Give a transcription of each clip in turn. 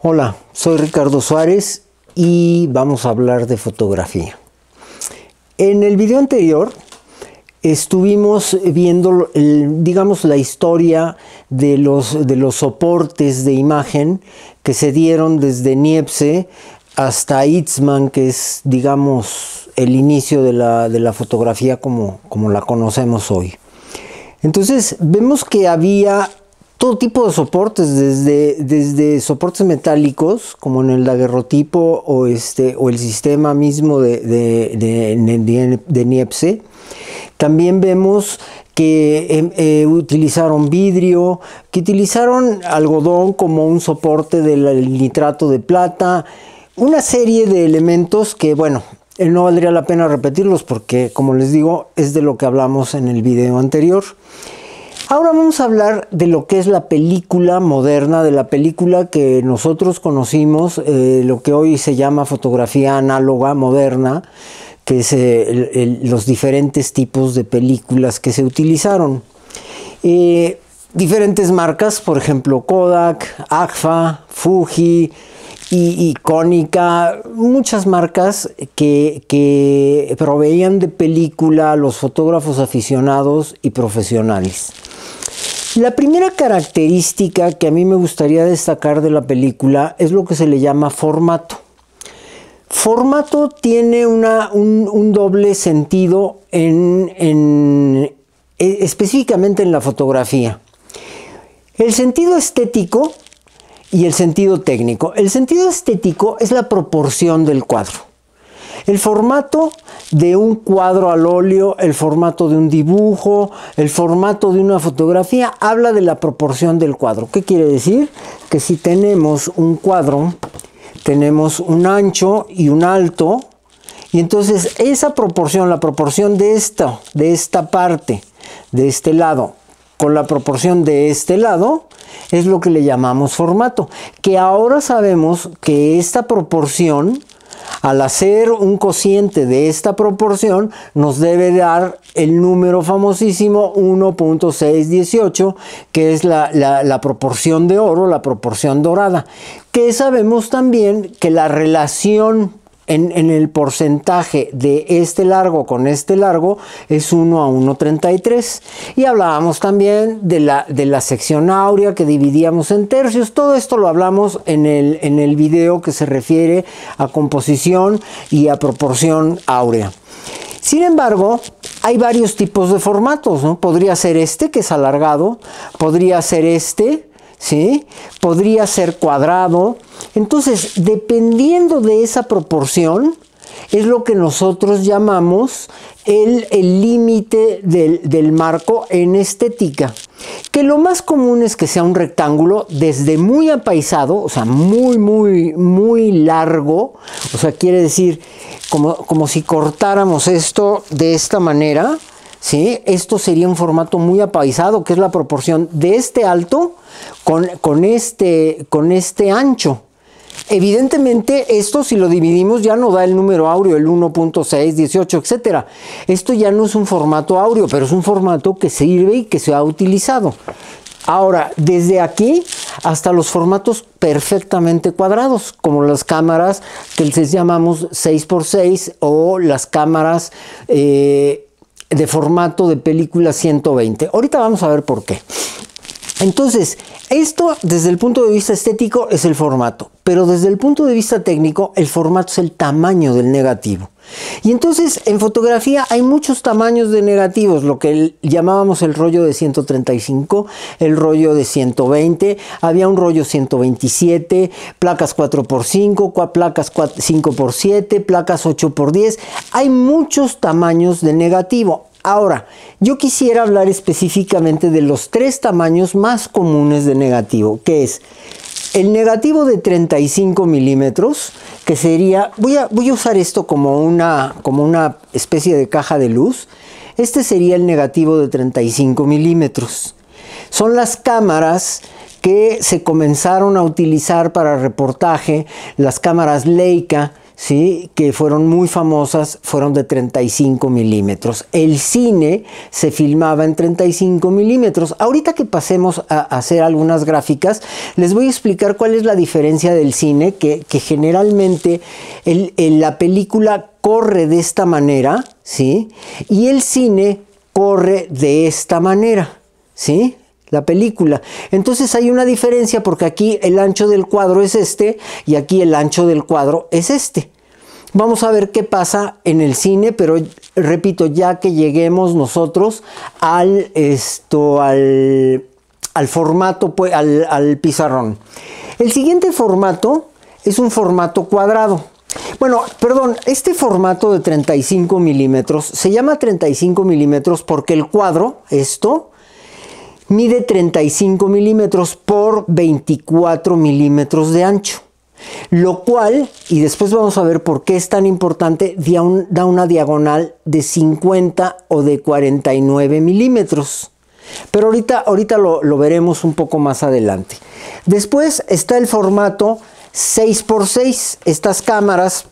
Hola, soy Ricardo Suárez y vamos a hablar de fotografía. En el video anterior estuvimos viendo, digamos, la historia de los soportes de imagen que se dieron desde Niepce hasta Eastman, que es, digamos, el inicio de la fotografía como la conocemos hoy. Entonces vemos que había todo tipo de soportes, desde soportes metálicos, como en el daguerrotipo o el sistema mismo de Niepce. También vemos que utilizaron vidrio, que utilizaron algodón como un soporte del nitrato de plata, una serie de elementos que, bueno, no valdría la pena repetirlos porque, como les digo, es de lo que hablamos en el video anterior. Ahora vamos a hablar de lo que es la película moderna, de la película que nosotros conocimos, lo que hoy se llama fotografía análoga moderna, que es los diferentes tipos de películas que se utilizaron. Diferentes marcas, por ejemplo, Kodak, Agfa, Fuji y Konica, muchas marcas que proveían de película a los fotógrafos aficionados y profesionales. La primera característica que a mí me gustaría destacar de la película es lo que se le llama formato. Formato tiene un doble sentido específicamente en la fotografía. El sentido estético y el sentido técnico. El sentido estético es la proporción del cuadro. El formato de un cuadro al óleo, el formato de un dibujo, el formato de una fotografía, habla de la proporción del cuadro. ¿Qué quiere decir? Que si tenemos un cuadro, tenemos un ancho y un alto, y entonces esa proporción, la proporción de esta parte, de este lado, con la proporción de este lado, es lo que le llamamos formato. Que ahora sabemos que esta proporción, al hacer un cociente de esta proporción, nos debe dar el número famosísimo 1.618, que es la proporción de oro, la proporción dorada. Que sabemos también que la relación en el porcentaje de este largo con este largo es 1 a 1.33. Y hablábamos también de la sección áurea, que dividíamos en tercios. Todo esto lo hablamos en el video que se refiere a composición y a proporción áurea. Sin embargo, hay varios tipos de formatos, ¿no? Podría ser este, que es alargado, podría ser este, ¿sí? Podría ser cuadrado. Entonces, dependiendo de esa proporción, es lo que nosotros llamamos el límite del marco en estética. Que lo más común es que sea un rectángulo desde muy apaisado, o sea, muy largo. O sea, quiere decir como si cortáramos esto de esta manera, ¿sí? Esto sería un formato muy apaisado, que es la proporción de este alto con este ancho. Evidentemente, esto, si lo dividimos, ya no da el número áureo, el 1.618, etc. Esto ya no es un formato áureo, pero es un formato que sirve y que se ha utilizado. Ahora, desde aquí hasta los formatos perfectamente cuadrados, como las cámaras que les llamamos 6x6 o las cámaras de formato de película 120. Ahorita vamos a ver por qué. Entonces, esto desde el punto de vista estético es el formato, pero desde el punto de vista técnico el formato es el tamaño del negativo. Y entonces en fotografía hay muchos tamaños de negativos, lo que llamábamos el rollo de 135, el rollo de 120, había un rollo 127, placas 4x5, placas 5x7, placas 8x10, hay muchos tamaños de negativo. Ahora, yo quisiera hablar específicamente de los tres tamaños más comunes de negativo, que es el negativo de 35 milímetros, que sería, voy a usar esto como una especie de caja de luz. Este sería el negativo de 35 milímetros. Son las cámaras que se comenzaron a utilizar para reportaje, las cámaras Leica, ¿sí?, que fueron muy famosas, fueron de 35 milímetros. El cine se filmaba en 35 milímetros. Ahorita que pasemos a hacer algunas gráficas, les voy a explicar cuál es la diferencia del cine, que generalmente la película corre de esta manera, ¿sí?, y el cine corre de esta manera, ¿sí?, la película. Entonces hay una diferencia porque aquí el ancho del cuadro es este y aquí el ancho del cuadro es este. Vamos a ver qué pasa en el cine, pero repito, ya que lleguemos nosotros al formato, pues, al pizarrón. El siguiente formato es un formato cuadrado. Bueno, perdón, este formato de 35 milímetros se llama 35 milímetros porque el cuadro, esto, mide 35 milímetros por 24 milímetros de ancho. Lo cual, y después vamos a ver por qué es tan importante, da una diagonal de 50 o de 49 milímetros. Pero ahorita lo veremos un poco más adelante. Después está el formato 6x6. Estas cámaras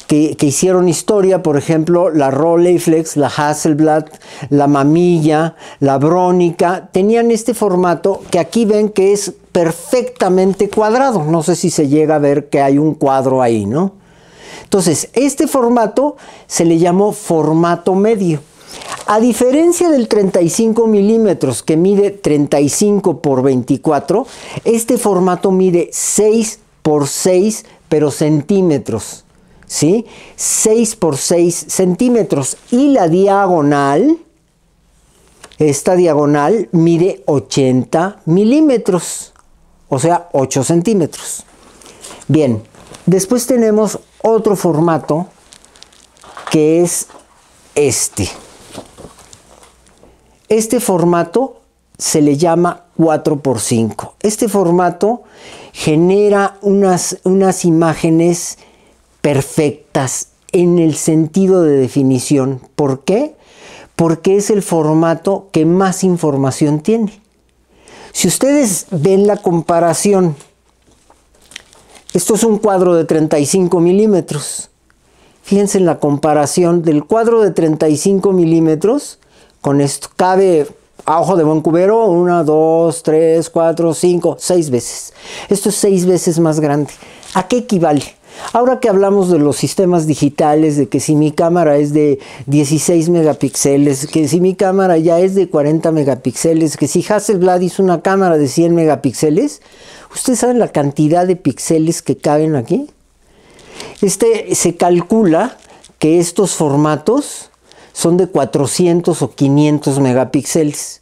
que hicieron historia, por ejemplo, la Rolleiflex, la Hasselblad, la Mamilla, la Bronica, tenían este formato que aquí ven que es perfectamente cuadrado. No sé si se llega a ver que hay un cuadro ahí, ¿no? Entonces, este formato se le llamó formato medio. A diferencia del 35 milímetros que mide 35 por 24, este formato mide 6 por 6, pero centímetros. ¿Sí? 6 por 6 centímetros. Y la diagonal, esta diagonal mide 80 milímetros. O sea, 8 centímetros. Bien, después tenemos otro formato que es este. Este formato se le llama 4x5. Este formato genera unas imágenes perfectas en el sentido de definición. ¿Por qué? Porque es el formato que más información tiene. Si ustedes ven la comparación, esto es un cuadro de 35 milímetros. Fíjense en la comparación del cuadro de 35 milímetros con esto. Cabe a ojo de buen cubero 1, 2, 3, 4, 5, 6 veces. Esto es 6 veces más grande. ¿A qué equivale? Ahora que hablamos de los sistemas digitales, de que si mi cámara es de 16 megapíxeles, que si mi cámara ya es de 40 megapíxeles, que si Hasselblad hizo una cámara de 100 megapíxeles, ¿ustedes saben la cantidad de píxeles que caben aquí? Se calcula que estos formatos son de 400 o 500 megapíxeles.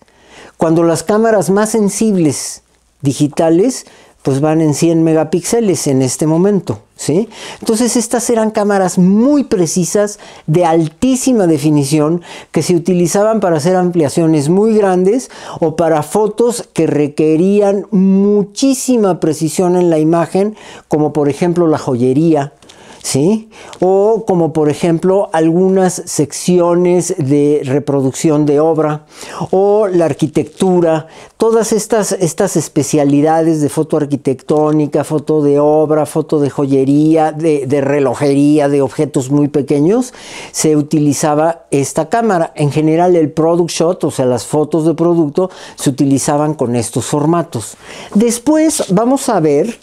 Cuando las cámaras más sensibles digitales pues van en 100 megapíxeles en este momento, ¿sí? Entonces estas eran cámaras muy precisas, de altísima definición, que se utilizaban para hacer ampliaciones muy grandes o para fotos que requerían muchísima precisión en la imagen, como por ejemplo la joyería, ¿sí? O como por ejemplo algunas secciones de reproducción de obra o la arquitectura, todas estas especialidades de foto arquitectónica, foto de obra, foto de joyería, de relojería, de objetos muy pequeños, se utilizaba esta cámara. En general el product shot, o sea las fotos de producto, se utilizaban con estos formatos. Después vamos a ver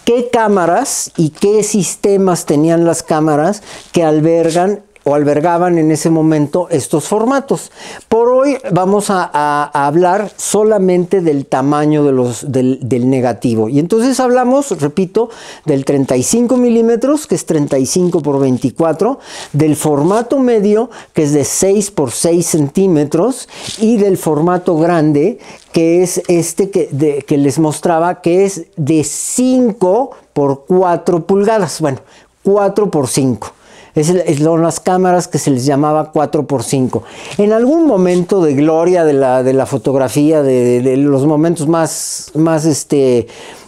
qué cámaras y qué sistemas tenían las cámaras que albergaban en ese momento estos formatos. Por hoy vamos a hablar solamente del tamaño del negativo. Y entonces hablamos, repito, del 35 milímetros, que es 35 por 24, del formato medio, que es de 6 por 6 centímetros, y del formato grande, que es este que les mostraba, que es de 5 por 4 pulgadas. Bueno, 4 por 5. Son las cámaras que se les llamaba 4x5. En algún momento de gloria de la fotografía, de los momentos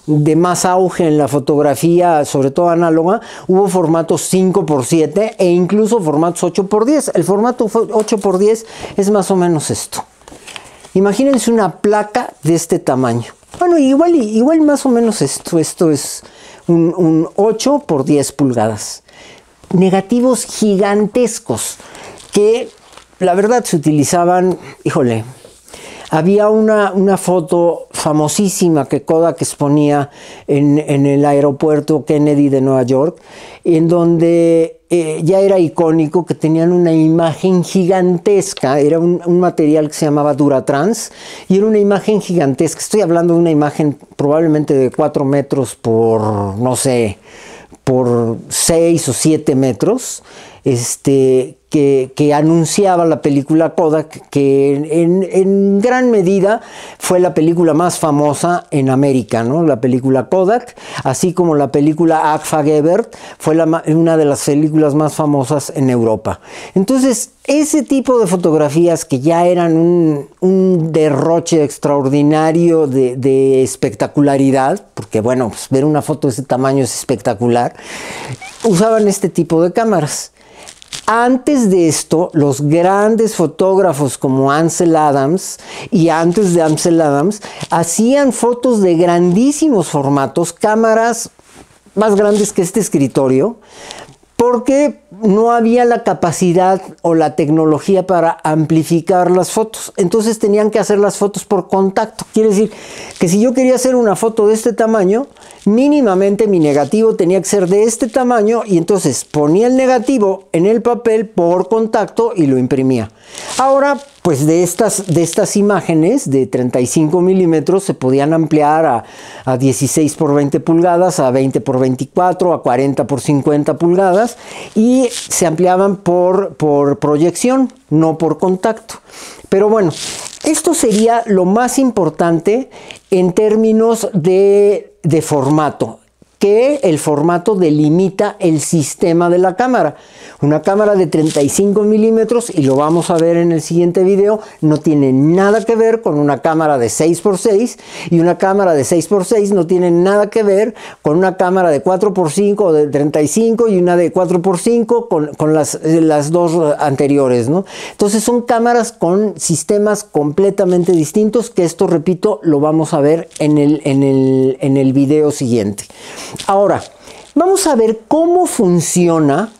de más auge en la fotografía, sobre todo análoga, hubo formatos 5x7 e incluso formatos 8x10. El formato 8x10 es más o menos esto. Imagínense una placa de este tamaño. Bueno, igual más o menos esto. Esto es un 8 por 10 pulgadas. negativos gigantescos que la verdad se utilizaban, híjole, había una foto famosísima que Kodak exponía en el aeropuerto Kennedy de Nueva York, en donde ya era icónico que tenían una imagen gigantesca, era un material que se llamaba Duratrans, y era una imagen gigantesca, estoy hablando de una imagen probablemente de 4 metros por, no sé, por 6 o 7 metros, que anunciaba la película Kodak, que en gran medida fue la película más famosa en América, ¿no? La película Kodak, así como la película Agfa Gebert, fue una de las películas más famosas en Europa. Entonces, ese tipo de fotografías que ya eran un derroche extraordinario de espectacularidad, porque bueno, pues ver una foto de ese tamaño es espectacular, usaban este tipo de cámaras. Antes de esto, los grandes fotógrafos como Ansel Adams y antes de Ansel Adams hacían fotos de grandísimos formatos, cámaras más grandes que este escritorio, porque no había la capacidad o la tecnología para amplificar las fotos. Entonces tenían que hacer las fotos por contacto. Quiere decir que si yo quería hacer una foto de este tamaño, mínimamente mi negativo tenía que ser de este tamaño y entonces ponía el negativo en el papel por contacto y lo imprimía. Ahora, pues de estas imágenes de 35 milímetros se podían ampliar a 16 por 20 pulgadas, a 20 por 24, a 40 por 50 pulgadas y se ampliaban por proyección, no por contacto. Pero bueno, esto sería lo más importante en términos de formato, que el formato delimita el sistema de la cámara. Una cámara de 35 milímetros, y lo vamos a ver en el siguiente video, no tiene nada que ver con una cámara de 6x6, y una cámara de 6x6 no tiene nada que ver con una cámara de 4x5 o de 35 y una de 4x5 con las dos anteriores, ¿no? Entonces son cámaras con sistemas completamente distintos, que esto, repito, lo vamos a ver en el video siguiente. Ahora, vamos a ver cómo funciona.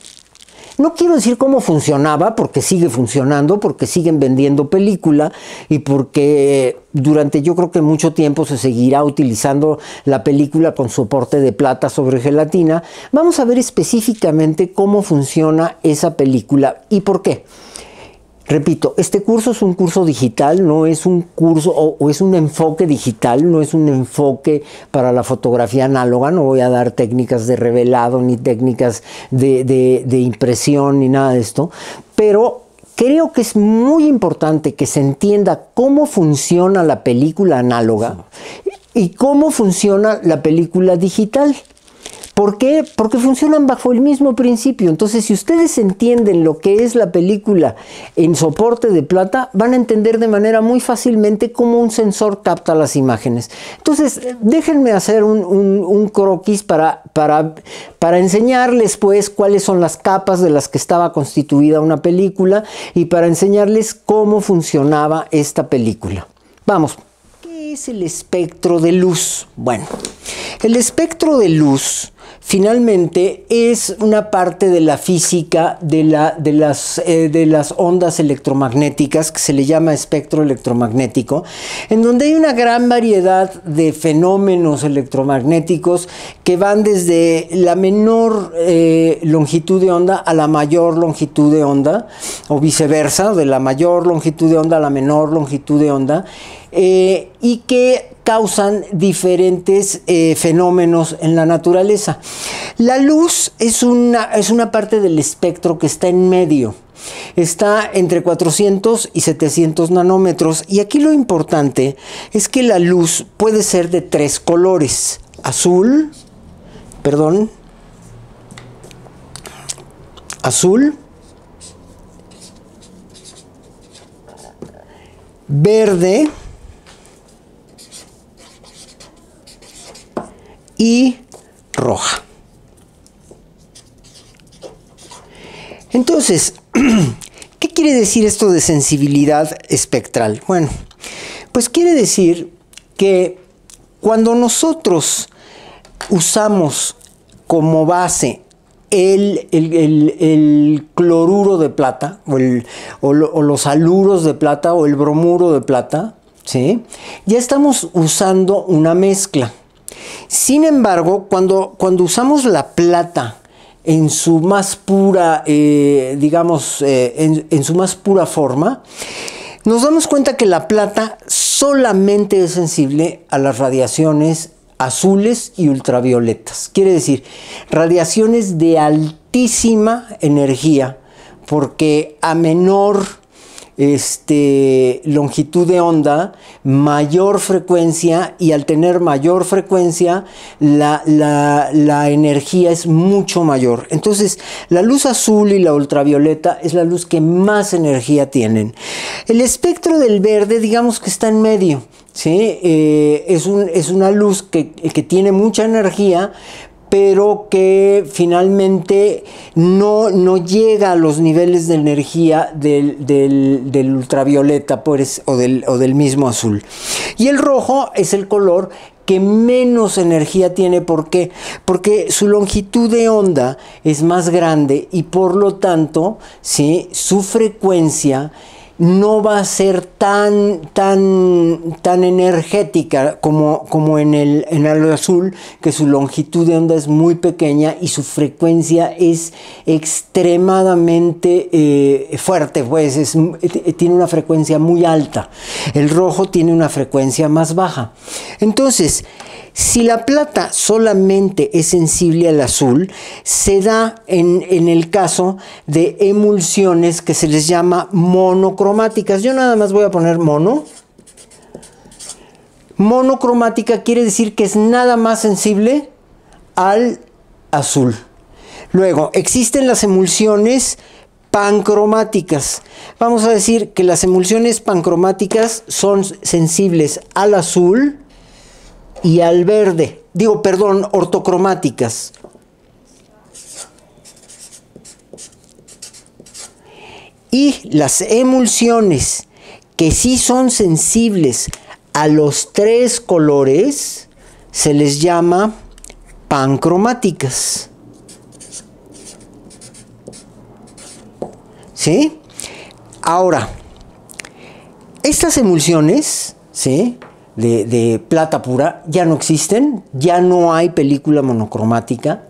No quiero decir cómo funcionaba, porque sigue funcionando, porque siguen vendiendo película y porque durante yo creo que mucho tiempo se seguirá utilizando la película con soporte de plata sobre gelatina. Vamos a ver específicamente cómo funciona esa película y por qué. Repito, este curso es un curso digital, no es un curso o es un enfoque digital, no es un enfoque para la fotografía análoga. No voy a dar técnicas de revelado ni técnicas de impresión ni nada de esto, pero creo que es muy importante que se entienda cómo funciona la película análoga y cómo funciona la película digital. ¿Por qué? Porque funcionan bajo el mismo principio. Entonces, si ustedes entienden lo que es la película en soporte de plata, van a entender de manera muy fácilmente cómo un sensor capta las imágenes. Entonces, déjenme hacer un croquis para enseñarles, pues, cuáles son las capas de las que estaba constituida una película y para enseñarles cómo funcionaba esta película. Vamos. ¿Qué es el espectro de luz? Bueno, el espectro de luz finalmente es una parte de la física de las ondas electromagnéticas, que se le llama espectro electromagnético, en donde hay una gran variedad de fenómenos electromagnéticos que van desde la menor longitud de onda a la mayor longitud de onda, o viceversa, de la mayor longitud de onda a la menor longitud de onda, y que causan diferentes fenómenos en la naturaleza. La luz es una parte del espectro que está en medio. Está entre 400 y 700 nanómetros. Y aquí lo importante es que la luz puede ser de 3 colores. Azul, verde y roja. Entonces, ¿qué quiere decir esto de sensibilidad espectral? Bueno, pues quiere decir que cuando nosotros usamos como base el cloruro de plata o los haluros de plata o el bromuro de plata, ¿sí? Ya estamos usando una mezcla. Sin embargo, cuando usamos la plata en su más pura, digamos, en su más pura forma, nos damos cuenta que la plata solamente es sensible a las radiaciones azules y ultravioletas. Quiere decir, radiaciones de altísima energía, porque a menor longitud de onda, mayor frecuencia, y al tener mayor frecuencia, la energía es mucho mayor. Entonces, la luz azul y la ultravioleta es la luz que más energía tienen. El espectro del verde, digamos que está en medio, ¿sí? Es una luz que tiene mucha energía, pero que finalmente no llega a los niveles de energía del ultravioleta pues, o del mismo azul. Y el rojo es el color que menos energía tiene. ¿Por qué? Porque su longitud de onda es más grande y por lo tanto, ¿sí?, su frecuencia no va a ser tan energética como en el azul, que su longitud de onda es muy pequeña y su frecuencia es extremadamente fuerte, pues tiene una frecuencia muy alta. El rojo tiene una frecuencia más baja. Entonces, si la plata solamente es sensible al azul, se da en el caso de emulsiones que se les llama monocromáticas. Yo nada más voy a poner mono. Monocromática quiere decir que es nada más sensible al azul. Luego, existen las emulsiones pancromáticas. Vamos a decir que las emulsiones pancromáticas son sensibles al azul y al verde. Digo, perdón, ortocromáticas. Y las emulsiones que sí son sensibles a los tres colores se les llama pancromáticas. ¿Sí? Ahora, estas emulsiones, ¿sí?, de plata pura ya no existen, ya no hay película monocromática,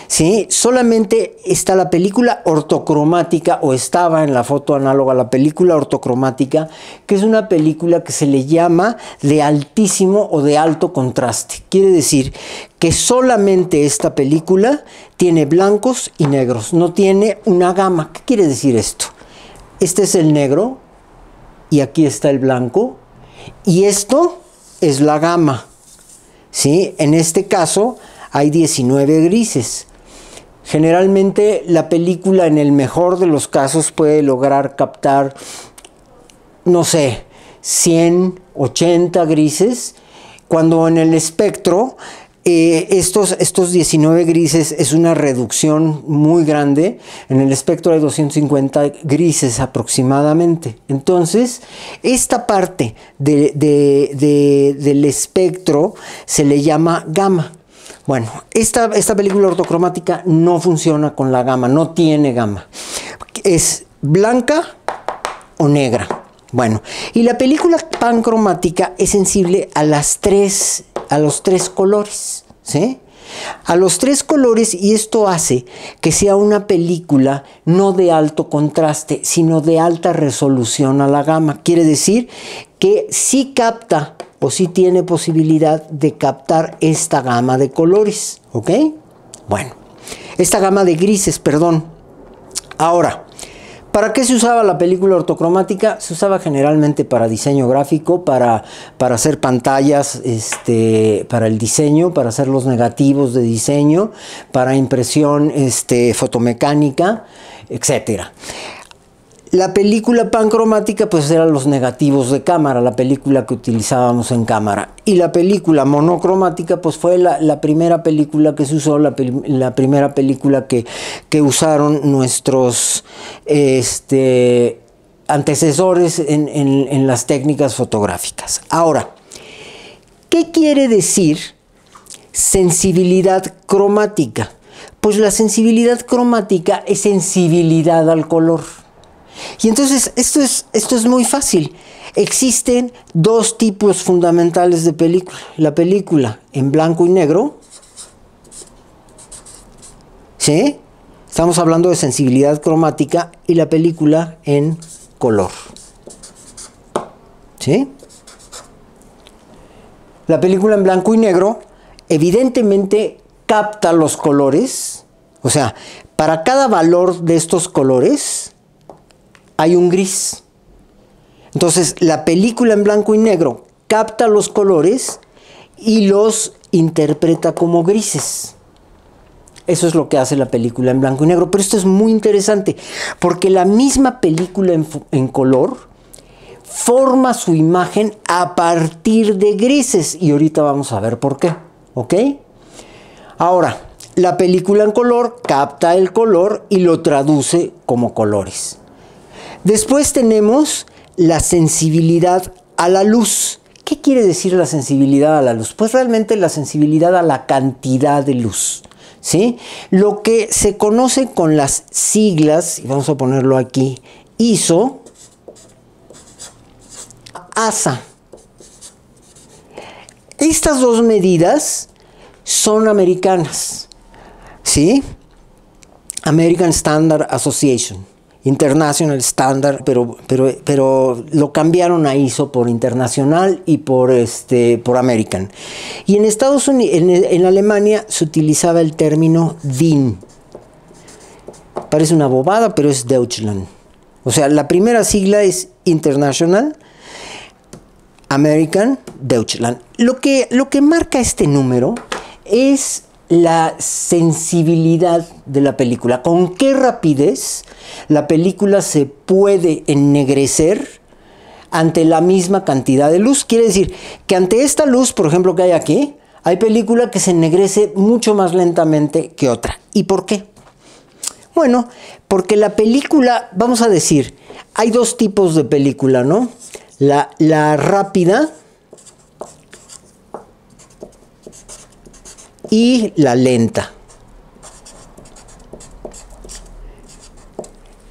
¿sí? Solamente está la película ortocromática, o estaba en la foto análoga la película ortocromática, que es una película que se le llama de altísimo o de alto contraste. Quiere decir que solamente esta película tiene blancos y negros, no tiene una gama. ¿Qué quiere decir esto? Este es el negro y aquí está el blanco, y esto es la gama, ¿sí? En este caso hay 19 grises. Generalmente la película, en el mejor de los casos, puede lograr captar, no sé, 100, 80 grises, cuando en el espectro estos 19 grises es una reducción muy grande. En el espectro hay 250 grises aproximadamente. Entonces, esta parte del espectro se le llama gama. Bueno, esta película ortocromática no funciona con la gama, no tiene gama. Es blanca o negra. Bueno, y la película pancromática es sensible a los tres colores, ¿sí? A los tres colores, y esto hace que sea una película no de alto contraste, sino de alta resolución a la gama. Quiere decir que sí capta o sí tiene posibilidad de captar esta gama de colores, ¿ok? Bueno, esta gama de grises, perdón. Ahora, ¿para qué se usaba la película ortocromática? Se usaba generalmente para diseño gráfico, para hacer pantallas, para el diseño, para hacer los negativos de diseño, para impresión fotomecánica, etcétera. La película pancromática pues eran los negativos de cámara, la película que utilizábamos en cámara. Y la película monocromática pues fue la primera película que se usó, la primera película que usaron nuestros antecesores en las técnicas fotográficas. Ahora, ¿qué quiere decir sensibilidad cromática? Pues la sensibilidad cromática es sensibilidad al color. Y entonces esto es muy fácil. Existen dos tipos fundamentales de película. La película en blanco y negro, ¿sí? Estamos hablando de sensibilidad cromática, y la película en color, ¿sí? La película en blanco y negro evidentemente capta los colores, o sea, para cada valor de estos colores hay un gris. Entonces, la película en blanco y negro capta los colores y los interpreta como grises. Eso es lo que hace la película en blanco y negro. Pero esto es muy interesante, porque la misma película en color forma su imagen a partir de grises. Y ahorita vamos a ver por qué. ¿Ok? Ahora, la película en color capta el color y lo traduce como colores. Después tenemos la sensibilidad a la luz. ¿Qué quiere decir la sensibilidad a la luz? Pues realmente la sensibilidad a la cantidad de luz, ¿sí? Lo que se conoce con las siglas, y vamos a ponerlo aquí, ISO, ASA. Estas dos medidas son americanas, ¿sí? American Standard Association, International Standard, pero lo cambiaron a ISO por internacional y por American. Y en Estados Unidos, en Alemania se utilizaba el término DIN. Parece una bobada, pero es Deutschland. O sea, la primera sigla es International, American, Deutschland. Lo que marca este número es la sensibilidad de la película. Con qué rapidez la película se puede ennegrecer ante la misma cantidad de luz. Quiere decir que ante esta luz, por ejemplo, que hay aquí, hay película que se ennegrece mucho más lentamente que otra. ¿Y por qué? Bueno, porque la película, vamos a decir, hay dos tipos de película, ¿no? La rápida y la lenta.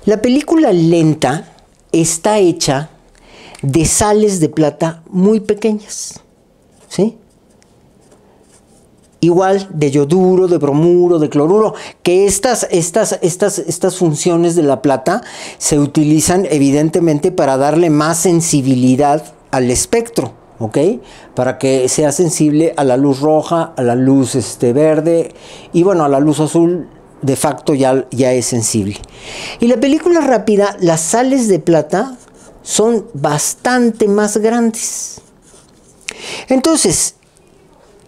La película lenta está hecha de sales de plata muy pequeñas, ¿sí? Igual de yoduro, de bromuro, de cloruro, que estas funciones de la plata se utilizan evidentemente para darle más sensibilidad al espectro, ¿ok? Para que sea sensible a la luz roja, a la luz verde, y bueno, a la luz azul de facto ya es sensible. Y la película rápida, las sales de plata son bastante más grandes. Entonces,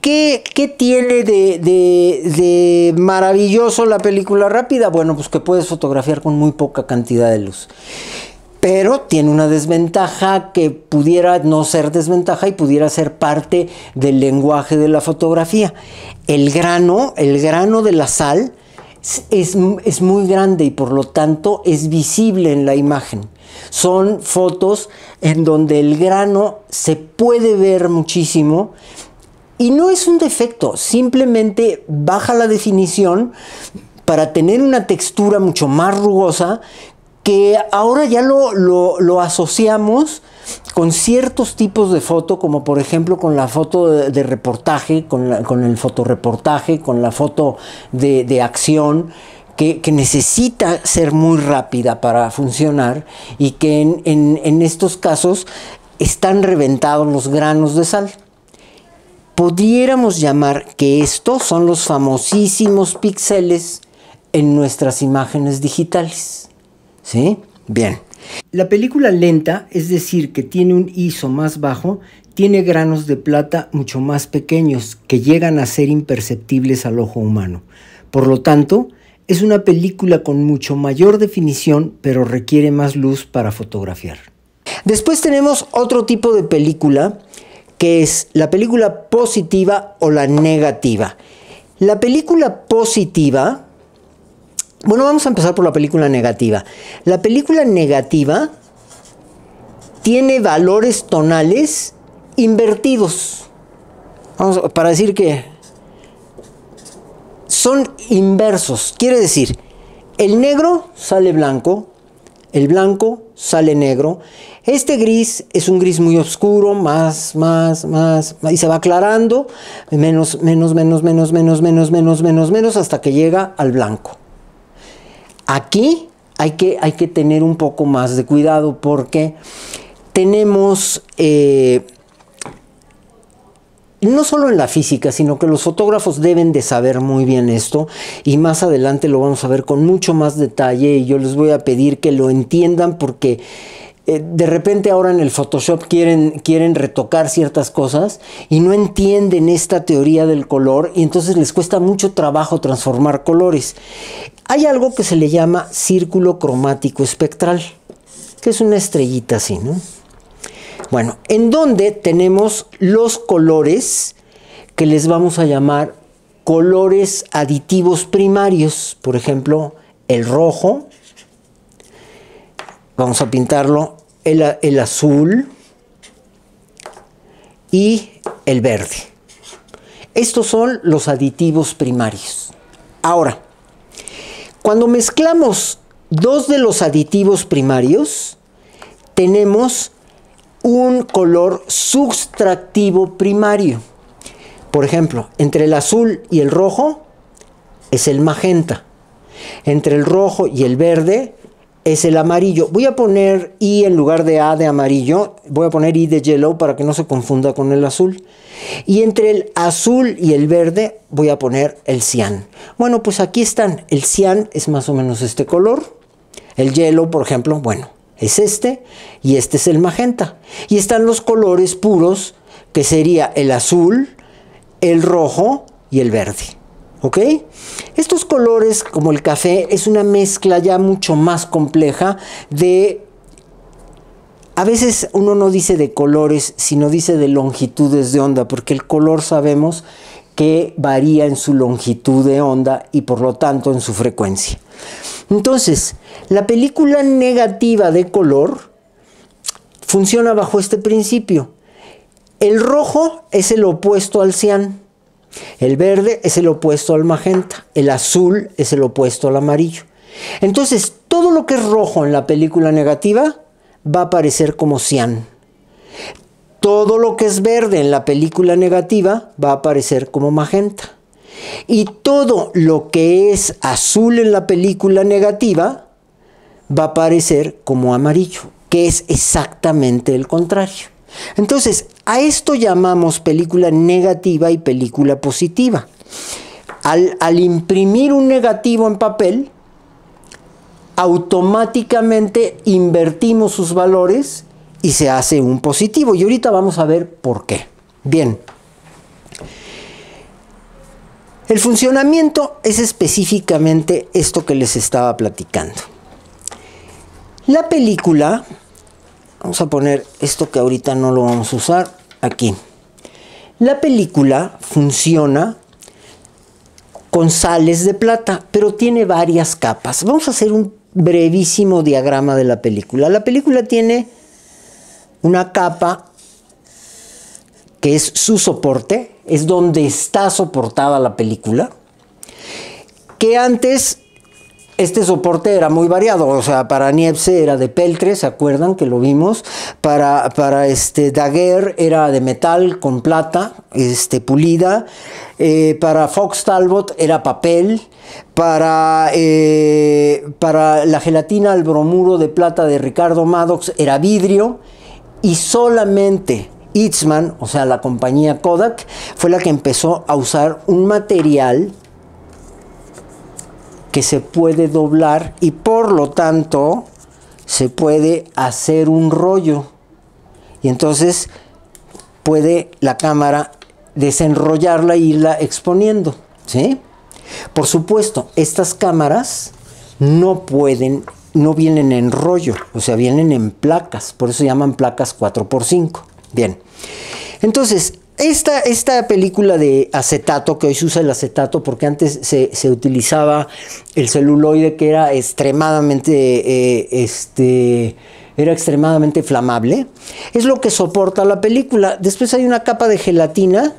¿qué tiene de maravilloso la película rápida? Bueno, pues que puedes fotografiar con muy poca cantidad de luz. Pero tiene una desventaja que pudiera no ser desventaja y pudiera ser parte del lenguaje de la fotografía. El grano de la sal es muy grande y por lo tanto es visible en la imagen. Son fotos en donde el grano se puede ver muchísimo. Y no es un defecto, simplemente baja la definición para tener una textura mucho más rugosa, que ahora ya lo asociamos con ciertos tipos de foto, como por ejemplo con la foto de reportaje, con el fotoreportaje, con la foto de acción, que necesita ser muy rápida para funcionar y que en estos casos están reventados los granos de sal. Podríamos llamar que estos son los famosísimos píxeles en nuestras imágenes digitales, ¿sí? Bien. La película lenta, es decir, que tiene un ISO más bajo, tiene granos de plata mucho más pequeños que llegan a ser imperceptibles al ojo humano. Por lo tanto, es una película con mucho mayor definición, pero requiere más luz para fotografiar. Después tenemos otro tipo de película, que es la película positiva o la negativa. La película positiva, bueno, vamos a empezar por la película negativa. La película negativa tiene valores tonales invertidos. Para decir que son inversos. Quiere decir, el negro sale blanco, el blanco sale negro. Este gris es un gris muy oscuro, más, y se va aclarando, menos, hasta que llega al blanco. Aquí hay que tener un poco más de cuidado porque tenemos, no solo en la física, sino que los fotógrafos deben de saber muy bien esto, y más adelante lo vamos a ver con mucho más detalle, y yo les voy a pedir que lo entiendan porque de repente ahora en el Photoshop quieren retocar ciertas cosas y no entienden esta teoría del color, y entonces les cuesta mucho trabajo transformar colores. Hay algo que se le llama círculo cromático espectral, que es una estrellita así, ¿no? Bueno, en donde tenemos los colores que les vamos a llamar colores aditivos primarios. Por ejemplo, el rojo, vamos a pintarlo, el azul y el verde. Estos son los aditivos primarios. Ahora, cuando mezclamos dos de los aditivos primarios, tenemos un color sustractivo primario. Por ejemplo, entre el azul y el rojo es el magenta. Entre el rojo y el verde es el amarillo. Voy a poner I en lugar de A de amarillo. Voy a poner I de yellow para que no se confunda con el azul. Y entre el azul y el verde voy a poner el cian. Bueno, pues aquí están. El cian es más o menos este color. El yellow, por ejemplo, bueno, es este, y este es el magenta. Y están los colores puros, que sería el azul, el rojo y el verde. ¿Ok? Estos colores, como el café, es una mezcla ya mucho más compleja de... A veces uno no dice de colores, sino dice de longitudes de onda, porque el color sabemos que varía en su longitud de onda y por lo tanto en su frecuencia. Entonces, la película negativa de color funciona bajo este principio. El rojo es el opuesto al cian, el verde es el opuesto al magenta, el azul es el opuesto al amarillo. Entonces, todo lo que es rojo en la película negativa va a aparecer como cian. Todo lo que es verde en la película negativa va a aparecer como magenta. Y todo lo que es azul en la película negativa va a aparecer como amarillo, que es exactamente el contrario. Entonces, a esto llamamos película negativa y película positiva. Al imprimir un negativo en papel, automáticamente invertimos sus valores y se hace un positivo. Y ahorita vamos a ver por qué. Bien. El funcionamiento es específicamente esto que les estaba platicando. La película, vamos a poner esto que ahorita no lo vamos a usar, aquí. La película funciona con sales de plata, pero tiene varias capas. Vamos a hacer un brevísimo diagrama de la película. La película tiene una capa que es su soporte, es donde está soportada la película, que antes este soporte era muy variado, o sea, para Niepce era de peltre, ¿se acuerdan que lo vimos? Para Daguerre era de metal con plata, pulida. Para Fox Talbot era papel. Para la gelatina al bromuro de plata de Ricardo Maddox era vidrio. Y solamente Eastman, o sea, la compañía Kodak, fue la que empezó a usar un material que se puede doblar y por lo tanto se puede hacer un rollo. Y entonces puede la cámara desenrollarla e irla exponiendo, ¿sí? Por supuesto, estas cámaras no vienen en rollo, o sea, vienen en placas, por eso se llaman placas 4x5. Bien, entonces, esta película de acetato, que hoy se usa el acetato porque antes se utilizaba el celuloide, que era extremadamente flamable, es lo que soporta la película. Después hay una capa de gelatina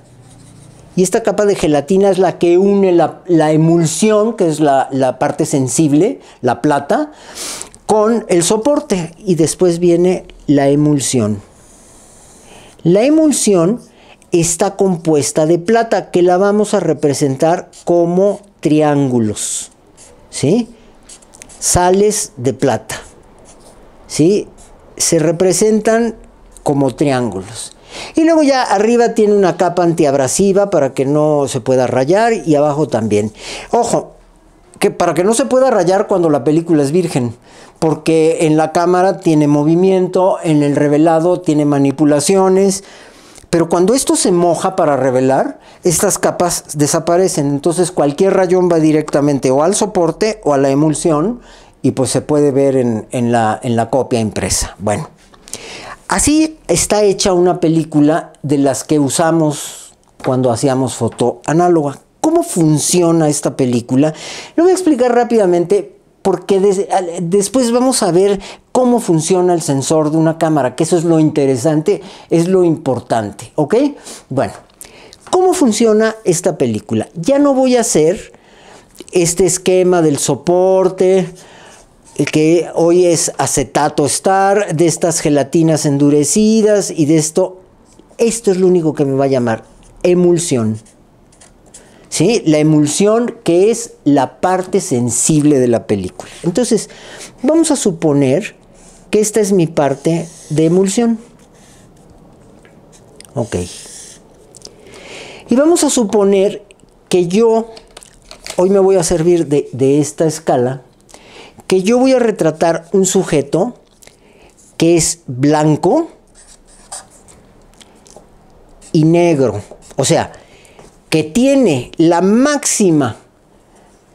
y esta capa de gelatina es la que une la emulsión, que es la parte sensible, la plata, con el soporte, y después viene la emulsión. La emulsión está compuesta de plata, que la vamos a representar como triángulos, ¿sí? Sales de plata, ¿sí? Se representan como triángulos. Y luego ya arriba tiene una capa antiabrasiva para que no se pueda rayar, y abajo también. Ojo, que para que no se pueda rayar cuando la película es virgen, porque en la cámara tiene movimiento, en el revelado tiene manipulaciones, pero cuando esto se moja para revelar, estas capas desaparecen. Entonces cualquier rayón va directamente o al soporte o a la emulsión, y pues se puede ver en la copia impresa. Bueno, así está hecha una película de las que usamos cuando hacíamos foto análoga. ¿Cómo funciona esta película? Lo voy a explicar rápidamente, porque después vamos a ver cómo funciona el sensor de una cámara, que eso es lo interesante, es lo importante, ¿ok? Bueno, ¿cómo funciona esta película? Ya no voy a hacer este esquema del soporte, que hoy es acetato Star, de estas gelatinas endurecidas y de esto. Esto es lo único que me va a llamar emulsión. ¿Sí? La emulsión, que es la parte sensible de la película. Entonces, vamos a suponer que esta es mi parte de emulsión. Ok. Y vamos a suponer que yo, hoy me voy a servir de esta escala, que yo voy a retratar un sujeto que es blanco y negro. O sea, que tiene la máxima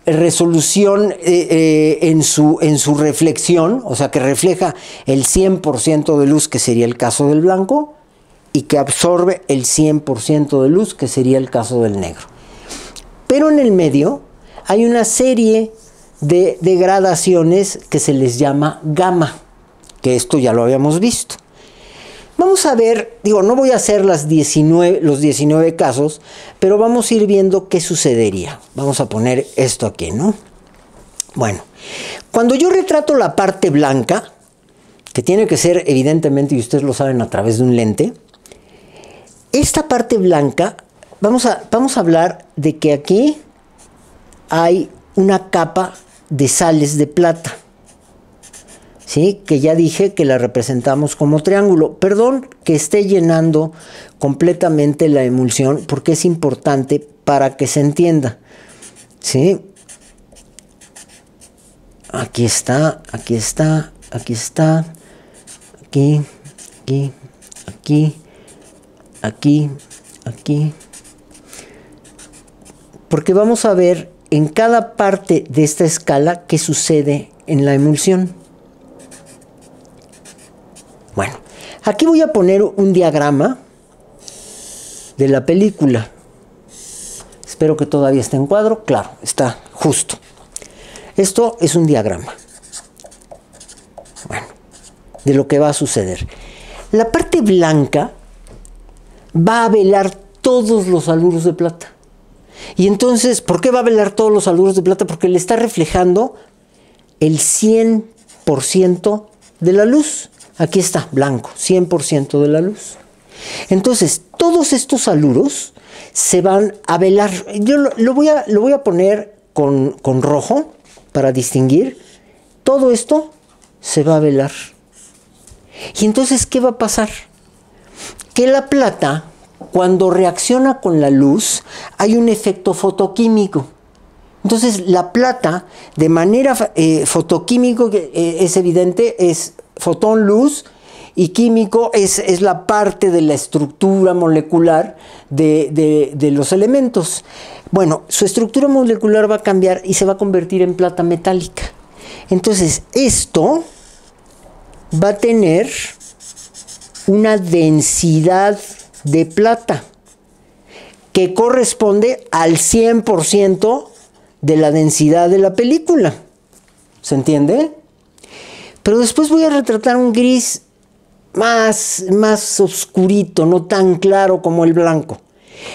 resolución en su reflexión, o sea, que refleja el 100% de luz, que sería el caso del blanco, y que absorbe el 100% de luz, que sería el caso del negro. Pero en el medio hay una serie de gradaciones que se les llama gamma, que esto ya lo habíamos visto. Vamos a ver, digo, no voy a hacer los 19 casos, pero vamos a ir viendo qué sucedería. Vamos a poner esto aquí, ¿no? Bueno, cuando yo retrato la parte blanca, que tiene que ser evidentemente, y ustedes lo saben, a través de un lente, esta parte blanca, vamos a hablar de que aquí hay una capa de sales de plata. ¿Sí? Que ya dije que la representamos como triángulo. Perdón que esté llenando completamente la emulsión, porque es importante para que se entienda. ¿Sí? Aquí está, aquí está, aquí está, aquí, aquí, aquí, aquí, aquí. Porque vamos a ver en cada parte de esta escala qué sucede en la emulsión. Bueno, aquí voy a poner un diagrama de la película. Espero que todavía esté en cuadro. Claro, está justo. Esto es un diagrama. Bueno, de lo que va a suceder. La parte blanca va a velar todos los haluros de plata. Y entonces, ¿por qué va a velar todos los haluros de plata? Porque le está reflejando el 100% de la luz. Aquí está, blanco, 100% de la luz. Entonces, todos estos haluros se van a velar. Yo lo voy a poner con rojo para distinguir. Todo esto se va a velar. Y entonces, ¿qué va a pasar? Que la plata, cuando reacciona con la luz, hay un efecto fotoquímico. Entonces, la plata, de manera fotoquímico, es evidente, es fotón, luz, y químico es la parte de la estructura molecular de los elementos. Bueno, su estructura molecular va a cambiar y se va a convertir en plata metálica. Entonces, esto va a tener una densidad de plata que corresponde al 100% de la densidad de la película. ¿Se entiende? Pero después voy a retratar un gris más oscurito, no tan claro como el blanco.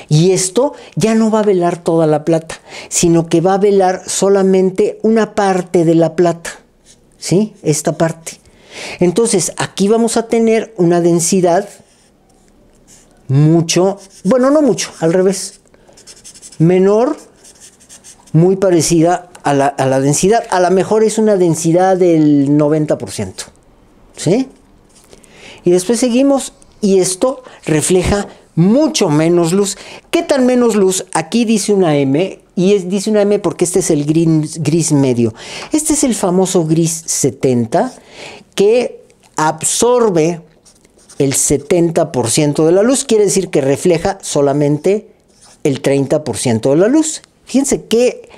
Y esto ya no va a velar toda la plata, sino que va a velar solamente una parte de la plata, ¿sí? Esta parte. Entonces, aquí vamos a tener una densidad mucho, bueno, no mucho, al revés, menor, muy parecida a la densidad. A lo mejor es una densidad del 90%, ¿sí? Y después seguimos, y esto refleja mucho menos luz. ¿Qué tan menos luz? Aquí dice una M, y dice una M porque este es el gris medio. Este es el famoso gris 70, que absorbe el 70% de la luz. Quiere decir que refleja solamente el 30% de la luz. Fíjense que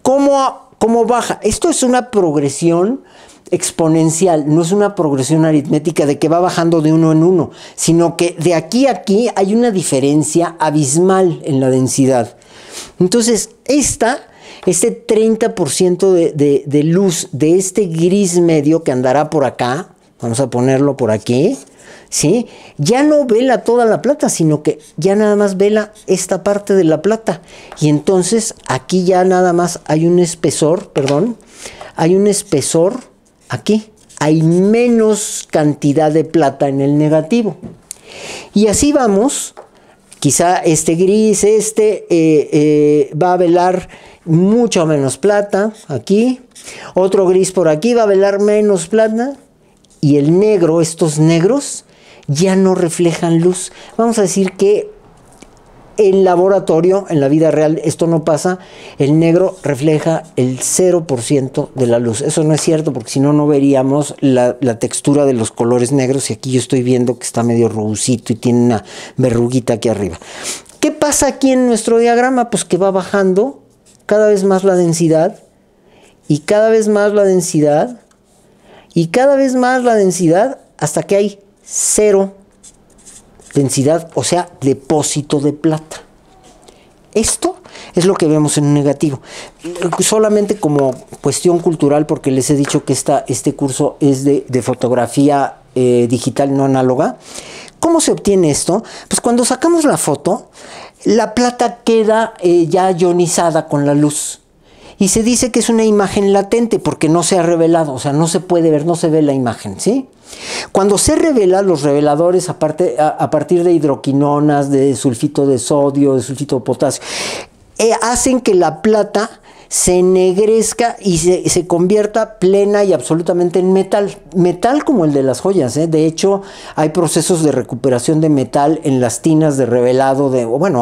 cómo baja. Esto es una progresión exponencial, no es una progresión aritmética de que va bajando de uno en uno, sino que de aquí a aquí hay una diferencia abismal en la densidad. Entonces, este 30% de luz de este gris medio que andará por acá, vamos a ponerlo por aquí, ¿sí? Ya no vela toda la plata, sino que ya nada más vela esta parte de la plata. Y entonces aquí ya nada más hay un espesor, hay un espesor aquí. Hay menos cantidad de plata en el negativo. Y así vamos. Quizá este gris, va a velar mucho menos plata aquí. Otro gris por aquí va a velar menos plata. Y el negro, estos negros, ya no reflejan luz. Vamos a decir que en laboratorio, en la vida real, esto no pasa. El negro refleja el 0% de la luz. Eso no es cierto, porque si no, no veríamos la textura de los colores negros. Y aquí yo estoy viendo que está medio rugosito y tiene una verruguita aquí arriba. ¿Qué pasa aquí en nuestro diagrama? Pues que va bajando cada vez más la densidad, y cada vez más la densidad, y cada vez más la densidad, hasta que hay 0 densidad, o sea, depósito de plata. Esto es lo que vemos en un negativo. Solamente como cuestión cultural, porque les he dicho que este curso es de fotografía digital no análoga. ¿Cómo se obtiene esto? Pues cuando sacamos la foto, la plata queda ya ionizada con la luz. Y se dice que es una imagen latente porque no se ha revelado, o sea, no se puede ver, no se ve la imagen, ¿sí? Cuando se revela, los reveladores, a partir de hidroquinonas, de sulfito de sodio, de sulfito de potasio, hacen que la plata se ennegrezca y se convierta plena y absolutamente en metal. Metal como el de las joyas, ¿eh? De hecho, hay procesos de recuperación de metal en las tinas de revelado,